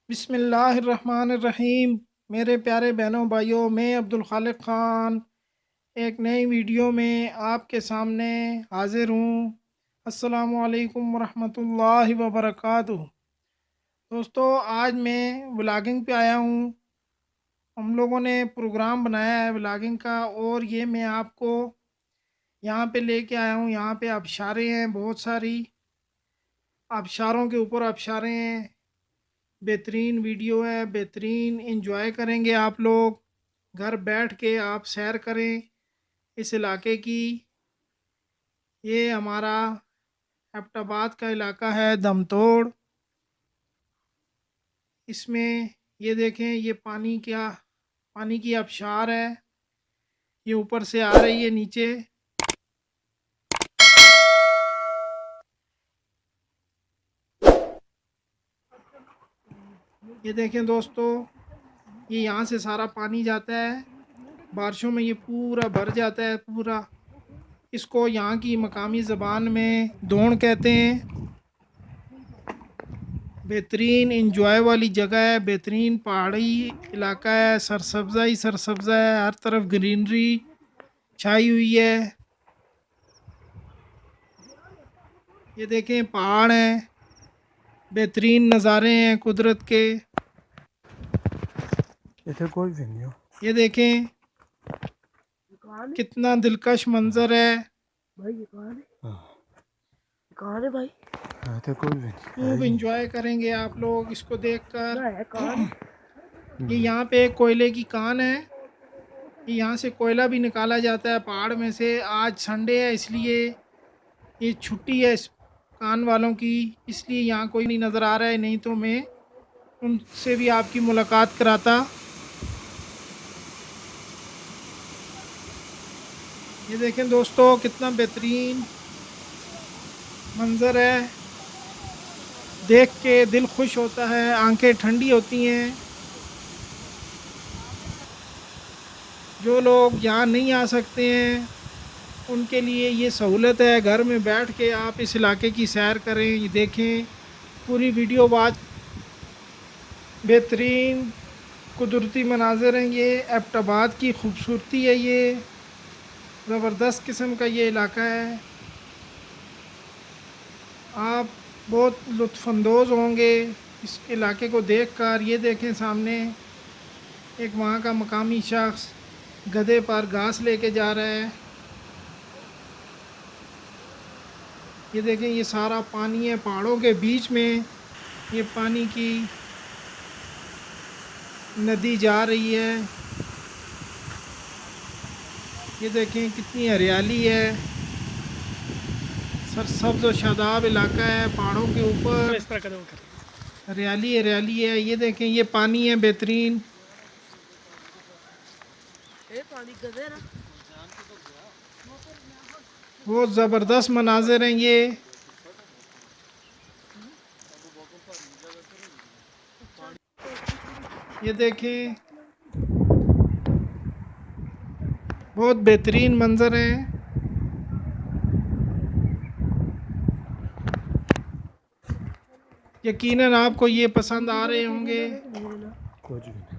बिस्मिल्लाहिर्रहमानिर्रहीम। मेरे प्यारे बहनों भाइयों, मैं अब्दुल खालिक ख़ान एक नई वीडियो में आपके सामने हाज़िर हूँ। अस्सलामु अलैकुम वरहमतुल्लाहि वबरकातुहू। दोस्तों, आज मैं व्लॉगिंग पे आया हूँ। हम लोगों ने प्रोग्राम बनाया है व्लॉगिंग का, और ये मैं आपको यहाँ पे लेके आया हूँ। यहाँ पे आबशारें हैं, बहुत सारी आबशारों के ऊपर आबशारें हैं। बेहतरीन वीडियो है, बेहतरीन एंजॉय करेंगे आप लोग। घर बैठ के आप सैर करें इस इलाके की। ये हमारा एबटाबाद का इलाका है, दमतोड़। इसमें ये देखें, ये पानी की आबशार है। ये ऊपर से आ रही है नीचे। ये देखें दोस्तों, ये यहाँ से सारा पानी जाता है। बारिशों में ये पूरा भर जाता है पूरा। इसको यहाँ की मकामी ज़बान में दोण कहते हैं। बेहतरीन इंजॉय वाली जगह है, बेहतरीन पहाड़ी इलाका है, सरसब्ज़ा ही सरसब्ज़ा है, हर तरफ ग्रीनरी छाई हुई है। ये देखें, पहाड़ हैं, बेहतरीन नज़ारे हैं कुदरत के। इसे कोई भी नहीं हो। ये देखें, कितना दिलकश मंजर है। भाई ये कहाँ है भाई? इसे कोई भी नहीं खूब इंजॉय करेंगे आप लोग इसको देखकर। है। कहाँ ये यहाँ पे एक कोयले की कान है। ये यहाँ से कोयला भी निकाला जाता है पहाड़ में से। आज संडे है, इसलिए ये छुट्टी है इस कान वालों की, इसलिए यहाँ कोई नहीं नज़र आ रहा है, नहीं तो मैं उनसे भी आपकी मुलाकात कराता। ये देखें दोस्तों, कितना बेहतरीन मंज़र है। देख के दिल खुश होता है, आंखें ठंडी होती हैं। जो लोग यहाँ नहीं आ सकते हैं उनके लिए ये सहूलत है, घर में बैठ के आप इस इलाके की सैर करें। ये देखें, पूरी वीडियो वॉच। बेहतरीन कुदरती मनाज़र हैं, ये एबटाबाद की खूबसूरती है। ये ज़बरदस्त किस्म का ये इलाका है। आप बहुत लुत्फ़अंदोज़ होंगे इस इलाके को देखकर। ये देखें, सामने एक वहाँ का मकामी शख्स गधे पर घास लेके जा रहा है। ये देखें, ये सारा पानी है पहाड़ों के बीच में। ये पानी की नदी जा रही है। ये देखें, कितनी हरियाली है। सरसब्ज़ और शादाब इलाका है पहाड़ों के ऊपर। इस तरह कदम कर हरियाली हरियाली है। ये देखें, ये पानी है बेहतरीन। पानी गधे ना। बहुत ज़बरदस्त मनाजिर हैं ये। ये देखें, बहुत बेहतरीन मंज़र है। यकीनन आपको ये पसंद आ रहे होंगे। कुछ भी नहीं।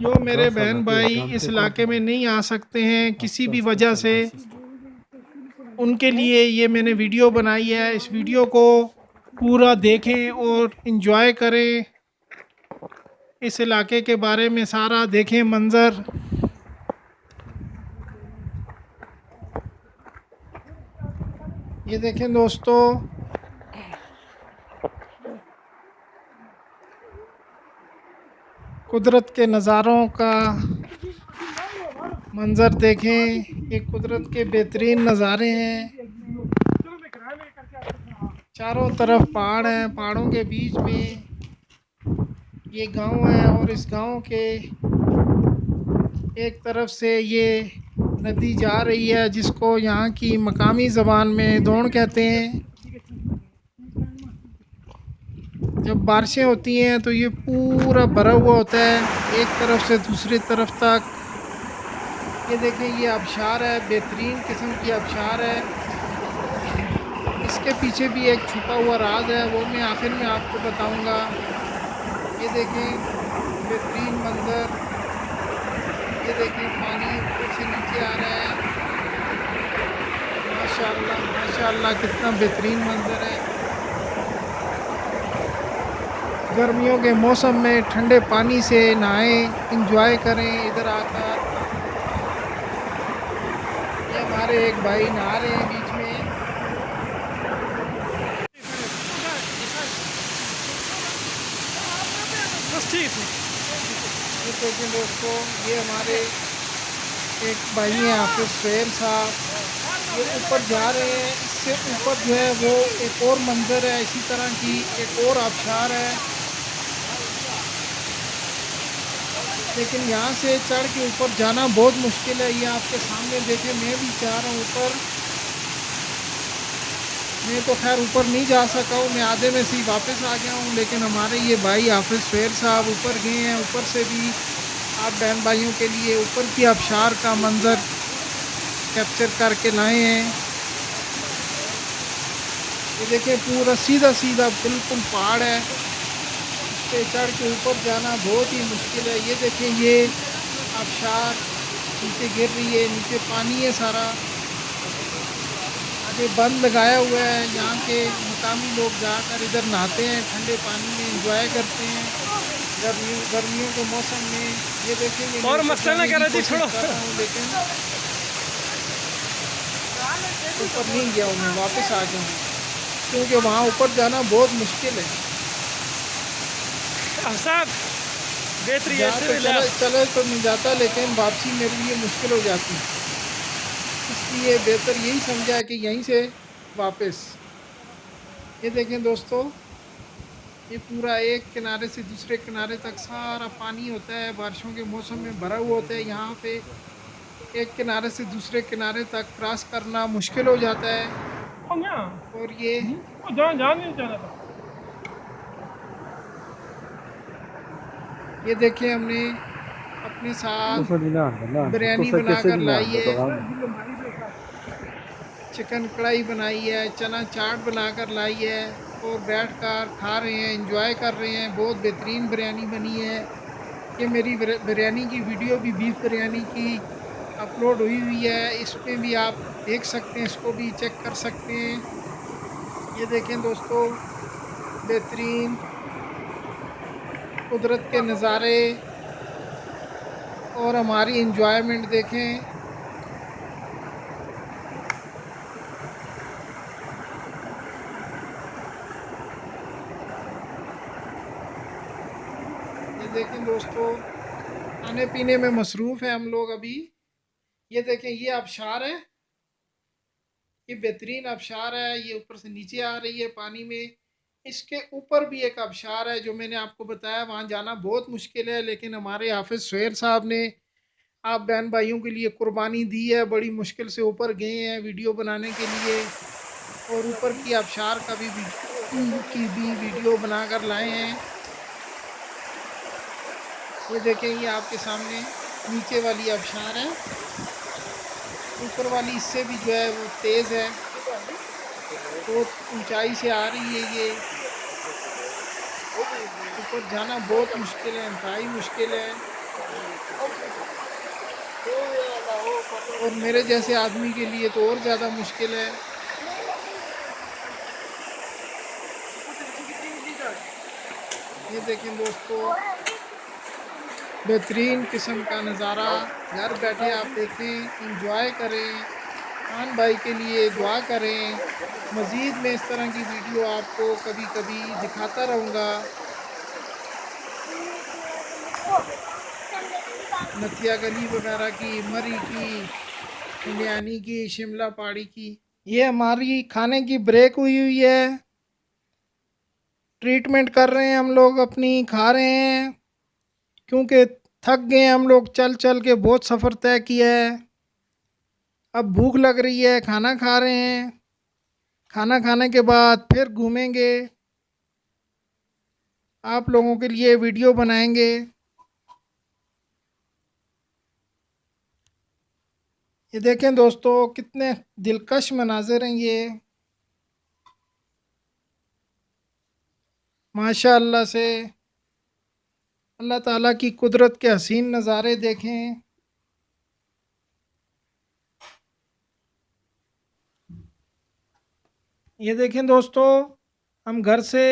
जो मेरे बहन भाई इस इलाके में नहीं आ सकते हैं किसी भी वजह से, उनके लिए ये मैंने वीडियो बनाई है। इस वीडियो को पूरा देखें और इन्जॉय करें। इस इलाके के बारे में सारा देखें मंज़र। ये देखें दोस्तों, कुदरत के नज़ारों का मंज़र देखें। ये कुदरत के बेहतरीन नज़ारे हैं। चारों तरफ पहाड़ हैं, पहाड़ों के बीच में ये गांव है, और इस गांव के एक तरफ से ये नदी जा रही है, जिसको यहाँ की मकामी ज़बान में दोण कहते हैं। जब बारिशें होती हैं तो ये पूरा भरा हुआ होता है एक तरफ से दूसरी तरफ तक। ये देखें, ये आबशार है, बेहतरीन किस्म की आबशार है। इसके पीछे भी एक छुपा हुआ राज है, वो मैं आखिर में आपको बताऊंगा। ये देखें बेहतरीन मंज़र। ये देखें पानी ऊपर से नीचे आ रहा है। माशाअल्लाह माशाअल्लाह कितना बेहतरीन मंज़र है। गर्मियों के मौसम में ठंडे पानी से नहाएं, इंजॉय करें इधर आकर। ये हमारे एक भाई नहा रहे हैं बीच में। बस ठीक है। ये देखें दोस्तों, ये हमारे एक भाई हैं हाफिज़ सुहेल साहब। ये ऊपर जा रहे हैं। इससे ऊपर जो है वो एक और मंज़र है, इसी तरह की एक और आबशार है, लेकिन यहाँ से चढ़ के ऊपर जाना बहुत मुश्किल है। ये आपके सामने देखें, मैं भी जा रहा हूँ ऊपर। मैं तो खैर ऊपर नहीं जा सका हूँ, मैं आधे में से ही वापस आ गया हूँ, लेकिन हमारे ये भाई हाफिज़ सुहेल साहब ऊपर गए हैं। ऊपर से भी आप बहन भाइयों के लिए ऊपर की आबशार का मंज़र कैप्चर करके लाए हैं। ये देखें पूरा सीधा सीधा बिल्कुल पहाड़ है, इस पे चढ़ के ऊपर जाना बहुत ही मुश्किल है। ये देखें ये आबशार नीचे गिर रही है, नीचे पानी है सारा। आगे बंद लगाया हुआ है, यहाँ के मुकामी लोग जाकर इधर नहाते हैं, ठंडे पानी में इंजॉय करते हैं गर्मियों के मौसम में। ये देखेंगे और मसला ना कर रही थी छोड़ो। लेकिन ऊपर नहीं गया हूँ, मैं वापस आ गया हूँ, क्योंकि वहाँ ऊपर जाना बहुत मुश्किल है। साहब बेहतरीन यहाँ तो चले चले तो नहीं जाता, लेकिन वापसी मेरे लिए मुश्किल हो जाती है, इसलिए बेहतर यही समझा कि यहीं से वापस। ये देखें दोस्तों, ये पूरा एक किनारे से दूसरे किनारे तक सारा पानी होता है, बारिशों के मौसम में भरा हुआ होता है। यहाँ पे एक किनारे से दूसरे किनारे तक क्रॉस करना मुश्किल हो जाता है। और ये देखें, हमने अपने साथ बिरयानी बनाकर लाई है, चिकन कढ़ाई बनाई है, चना चाट बनाकर लाई है, और बैठकर खा रहे हैं, एंजॉय कर रहे हैं। बहुत बेहतरीन बिरयानी बनी है। ये मेरी बिरयानी की वीडियो भी बीफ बिरयानी की अपलोड हुई है, इसमें भी आप देख सकते हैं, इसको भी चेक कर सकते हैं। ये देखें दोस्तों, बेहतरीन कुदरत के नज़ारे और हमारी इंजॉयमेंट देखें। ये देखें दोस्तों, खाने पीने में मसरूफ़ है हम लोग अभी। ये देखें, ये आबशार है, ये बेहतरीन आबशार है। ये ऊपर से नीचे आ रही है पानी में। इसके ऊपर भी एक आबशार है जो मैंने आपको बताया, वहाँ जाना बहुत मुश्किल है, लेकिन हमारे हाफिज़ सुहेल साहब ने आप बहन भाइयों के लिए कुर्बानी दी है, बड़ी मुश्किल से ऊपर गए हैं वीडियो बनाने के लिए, और ऊपर की आबशार का भी वीडियो बनाकर लाए हैं। ये देखें, ये आपके सामने नीचे वाली आबशार है, ऊपर वाली इससे भी जो है वो तेज़ है, बहुत ऊंचाई से आ रही है। ये ऊपर जाना बहुत मुश्किल है, इंतहाई मुश्किल है, और मेरे जैसे आदमी के लिए तो और ज़्यादा मुश्किल है। ये देखें दोस्तों, बेहतरीन किस्म का नज़ारा, घर बैठे आप देखें, इंजॉय करें, खान भाई के लिए दुआ करें। मज़ीद मैं इस तरह की वीडियो आपको कभी कभी दिखाता रहूँगा, नथिया गली वगैरह की, मरी की, इंडियानी की, शिमला पहाड़ी की। ये हमारी खाने की ब्रेक हुई है, ट्रीटमेंट कर रहे हैं हम लोग अपनी, खा रहे हैं, क्योंकि थक गए हम लोग, चल चल के बहुत सफ़र तय किया है। अब भूख लग रही है, खाना खा रहे हैं, खाना खाने के बाद फिर घूमेंगे, आप लोगों के लिए वीडियो बनाएंगे। ये देखें दोस्तों, कितने दिलकश मनाज़िर हैं ये, माशाअल्लाह से। अल्लाह ताला की कुदरत के हसीन नज़ारे देखें। ये देखें दोस्तों, हम घर से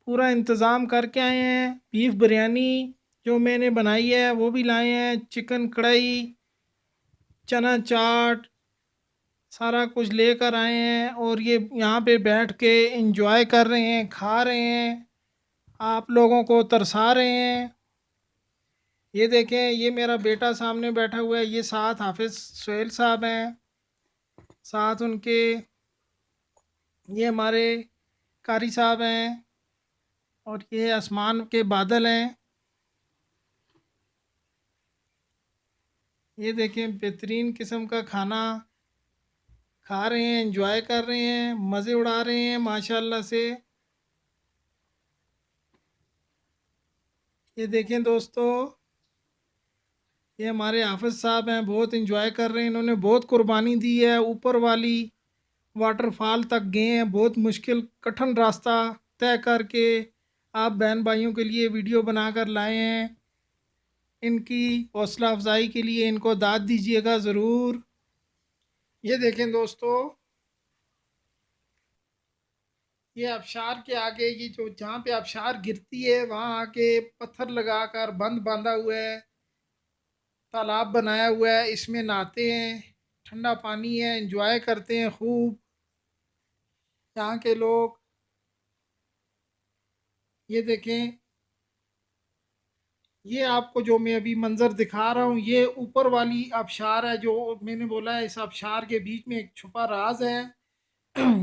पूरा इंतज़ाम करके आए हैं। बीफ बिरयानी जो मैंने बनाई है वो भी लाए हैं, चिकन कढ़ाई, चना चाट, सारा कुछ लेकर आए हैं और ये यहाँ पे बैठ के एंजॉय कर रहे हैं, खा रहे हैं, आप लोगों को तरसा रहे हैं। ये देखें, ये मेरा बेटा सामने बैठा हुआ है, ये साथ हाफिज़ सुहेल साहब हैं, साथ उनके ये हमारे कारी साहब हैं और ये आसमान के बादल हैं। ये देखें, बेहतरीन किस्म का खाना खा रहे हैं, एंजॉय कर रहे हैं, मज़े उड़ा रहे हैं माशाल्लाह से। ये देखें दोस्तों, ये हमारे हाफिज़ साहब हैं, बहुत एंजॉय कर रहे हैं, इन्होंने बहुत कुर्बानी दी है। ऊपर वाली वाटरफॉल तक गए हैं, बहुत मुश्किल कठिन रास्ता तय करके आप बहन भाइयों के लिए वीडियो बनाकर लाए हैं। इनकी हौसला अफजाई के लिए इनको दाद दीजिएगा ज़रूर। ये देखें दोस्तों, ये आबशार के आगे, ये जो जहाँ पे आबशार गिरती है वहाँ आके पत्थर लगाकर बंद बांधा हुआ है, तालाब बनाया हुआ है, इसमें नहाते हैं, ठंडा पानी है, एंजॉय करते हैं खूब यहाँ के लोग। ये देखें, ये आपको जो मैं अभी मंज़र दिखा रहा हूँ, ये ऊपर वाली आबशार है। जो मैंने बोला है, इस आबशार के बीच में एक छुपा राज है।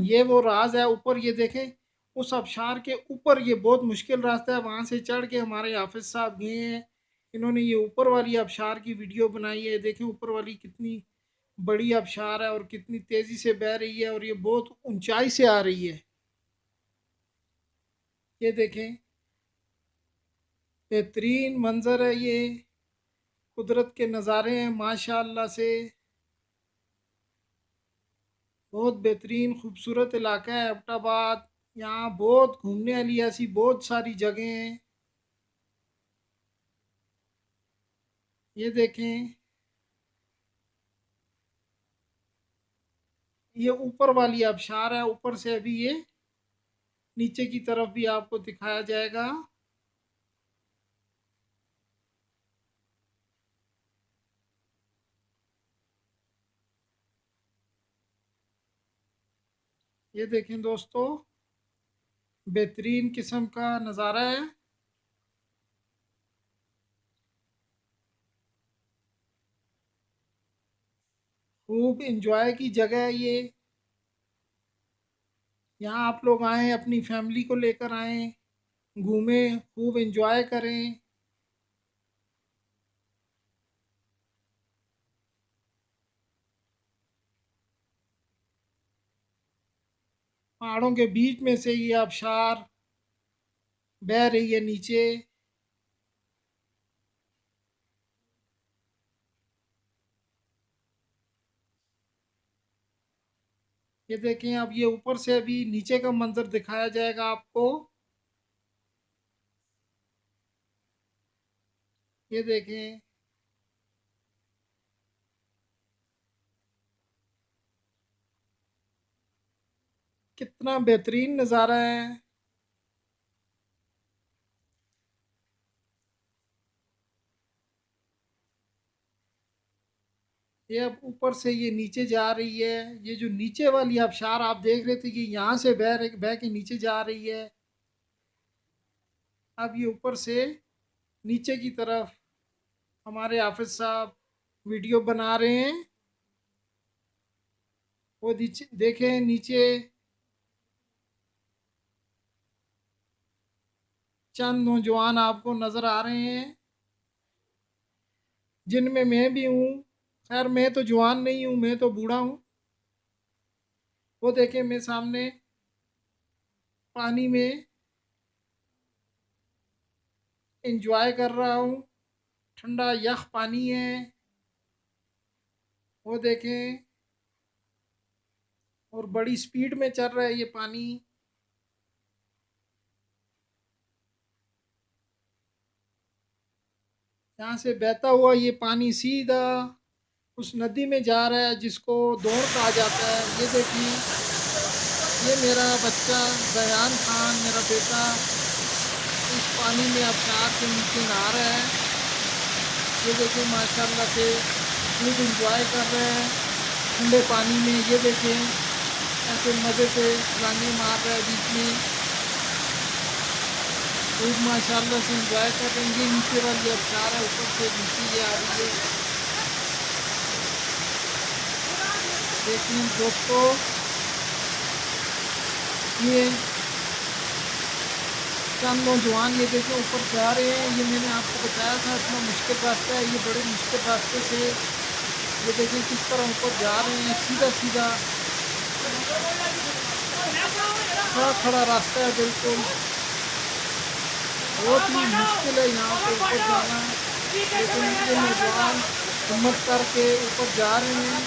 ये वो राज है। ऊपर ये देखें, उस आबशार के ऊपर ये बहुत मुश्किल रास्ता है, वहाँ से चढ़ के हमारे हाफिज़ साहब गए हैं। इन्होंने ये ऊपर वाली आबशार की वीडियो बनाई है। देखें ऊपर वाली कितनी बड़ी आबशार है और कितनी तेज़ी से बह रही है और ये बहुत ऊंचाई से आ रही है। ये देखें, बेहतरीन मंज़र है ये, कुदरत के नज़ारे हैं माशाअल्लाह से। बहुत बेहतरीन खूबसूरत इलाका है एबटाबाद। यहाँ बहुत घूमने वाली ऐसी बहुत सारी जगह हैं। ये देखें, ये ऊपर वाली आबशार है, ऊपर से अभी ये नीचे की तरफ भी आपको दिखाया जाएगा। ये देखें दोस्तों, बेहतरीन किस्म का नज़ारा है। खूब इंजॉय की जगह है ये। यहाँ आप लोग आएँ, अपनी फैमिली को लेकर आएँ, घूमें, खूब इंजॉय करें। पहाड़ों के बीच में से ये आबशार बह रही है नीचे। ये देखें, अब ये ऊपर से अभी नीचे का मंजर दिखाया जाएगा आपको। ये देखें, कितना बेहतरीन नज़ारा है। ये अब ऊपर से ये नीचे जा रही है। ये जो नीचे वाली आबशार आप देख रहे थे, ये यहाँ से बह के नीचे जा रही है। अब ये ऊपर से नीचे की तरफ हमारे हाफिज साहब वीडियो बना रहे हैं। वो नीचे देखें, नीचे चंद नौजवान आपको नज़र आ रहे हैं, जिनमें मैं भी हूँ। खैर मैं तो जवान नहीं हूँ, मैं तो बूढ़ा हूँ। वो देखें, मैं सामने पानी में इंजॉय कर रहा हूँ, ठंडा यख पानी है। वो देखें, और बड़ी स्पीड में चल रहा है ये पानी। यहाँ से बहता हुआ ये पानी सीधा उस नदी में जा रहा है जिसको दौड़ कहा जाता है। ये देखिए, ये मेरा बच्चा दयान खान, मेरा बेटा, इस पानी में अब कार के नीचे नहा रहा है। ये देखिए माशाल्लाह से खूब इंजॉय कर रहे हैं ठंडे पानी में। ये देखें ऐसे मज़े से छलांगे मार रहा है बीच में, खूब माशाल्लाह से इंजॉय कर रहे हैं। ये नीचे वाली अब कार है, ऊपर से नीचे ये आ रही है। देखिए दोस्तों, ये चंद नौजवान ये देखें ऊपर जा रहे हैं। ये मैंने आपको बताया था इतना मुश्किल रास्ता है, ये बड़े मुश्किल रास्ते से ये देखिए किस तरह ऊपर जा रहे हैं। सीधा सीधा खड़ा खड़ा रास्ता है, बिल्कुल बहुत ही मुश्किल है यहाँ पे ऊपर जाना। लेकिन ये नौजवान हिम्मत करके ऊपर जा रहे हैं।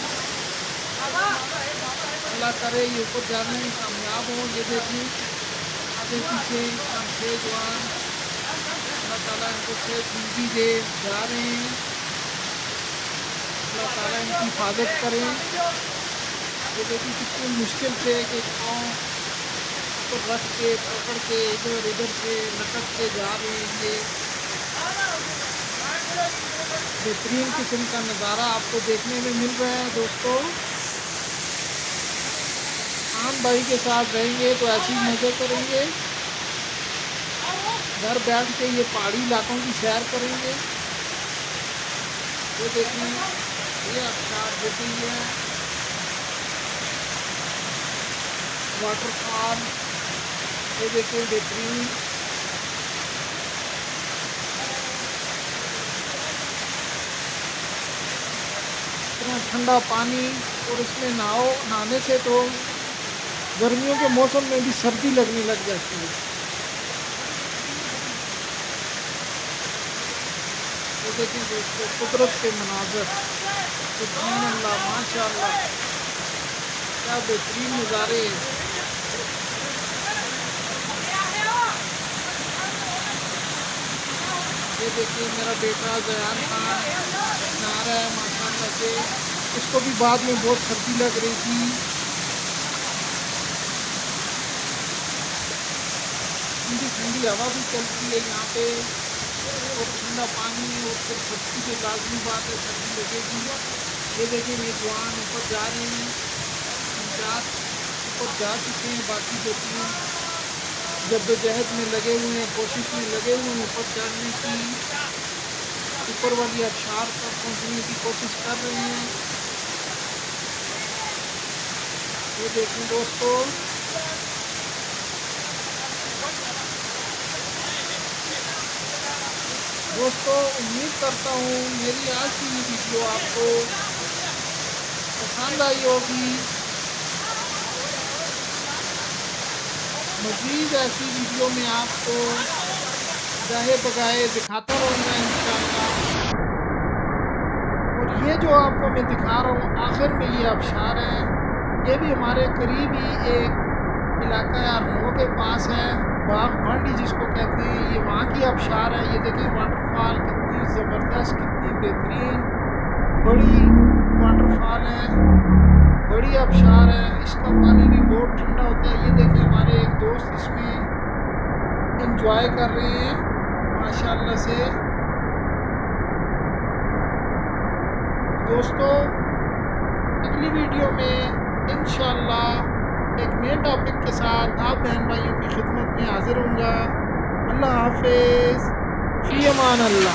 अल्लाह करे ये ऊपर जाने में कामयाब हो। ये देखिए आगे पीछे छः जवान, अल्लाह ताला इनको से जिंदगी दे जा रहे हैं। अल्लाह ताला इनकी हिफाजत करें। ये देखिए कितनी मुश्किल से कि पाँव ऊपर रख के पकड़ के इधर इधर से लटक के जा रहे हैं। ये बेहतरीन किस्म का नज़ारा आपको देखने में मिल रहा है दोस्तों। खान भाई के साथ रहेंगे तो ऐसे ही मज़े करेंगे, घर बैठ के ये पहाड़ी इलाकों की सैर करेंगे। ये देखिए ये अच्छा देती है वाटरफॉल। ये देखिए बेहतरीन, इतना ठंडा पानी और इसमें नहाने से तो गर्मियों के मौसम में भी सर्दी लगने लग जाती है। ये देखिए दोस्तों कुदरत के मनाज़र, सुभान अल्लाह, माशाअल्लाह, क्या बेहतरीन नज़ारे हैं। ये देखिए मेरा बेटा दयान खान नहा रहा है माशाअल्लाह से। उसको भी बाद में बहुत सर्दी लग रही थी। ठंडी ठंडी हवा भी चलती है यहाँ पे और ठंडा पानी, और फिर सर्दी की लाजमी बात है, सर्दी लगेगी। ये देखिए ये जवान ऊपर जा रहे हैं, ऊपर जा चुके हैं, बाकी जो तीन जद्दोजहद में लगे हुए हैं, कोशिश में लगे हुए हैं ऊपर चढ़ने की, ऊपर वाली आबशार तक पहुँचने की कोशिश कर रहे हैं। ये देखें दोस्तों, उम्मीद करता हूँ मेरी आज की ये वीडियो आपको पसंद आई होगी। मज़ीद ऐसी वीडियो में आपको गाहे बगाहे दिखाता रहूँगा इंशाअल्लाह। और ये जो आपको मैं दिखा रहा हूँ आखिर में ये आबशार है, ये भी हमारे करीब ही एक इलाका अरनों के पास है, बाग भांडी जिसको कहते हैं। ये वहाँ की आबशार है। ये देखिए वाटरफॉल कितनी ज़बरदस्त, कितनी बेहतरीन बड़ी वाटरफॉल है, बड़ी आबशार है। इसका पानी भी बहुत ठंडा होता है। ये देखिए हमारे एक दोस्त इसमें इंजॉय कर रहे हैं माशाल्लाह से। दोस्तों अगली वीडियो में इंशाअल्लाह एक नए टॉपिक के साथ आप बहन भाइयों की खिदमत में हाजिर होऊंगा। अल्लाह हाफिज़, फ़ी अमान अल्लाह।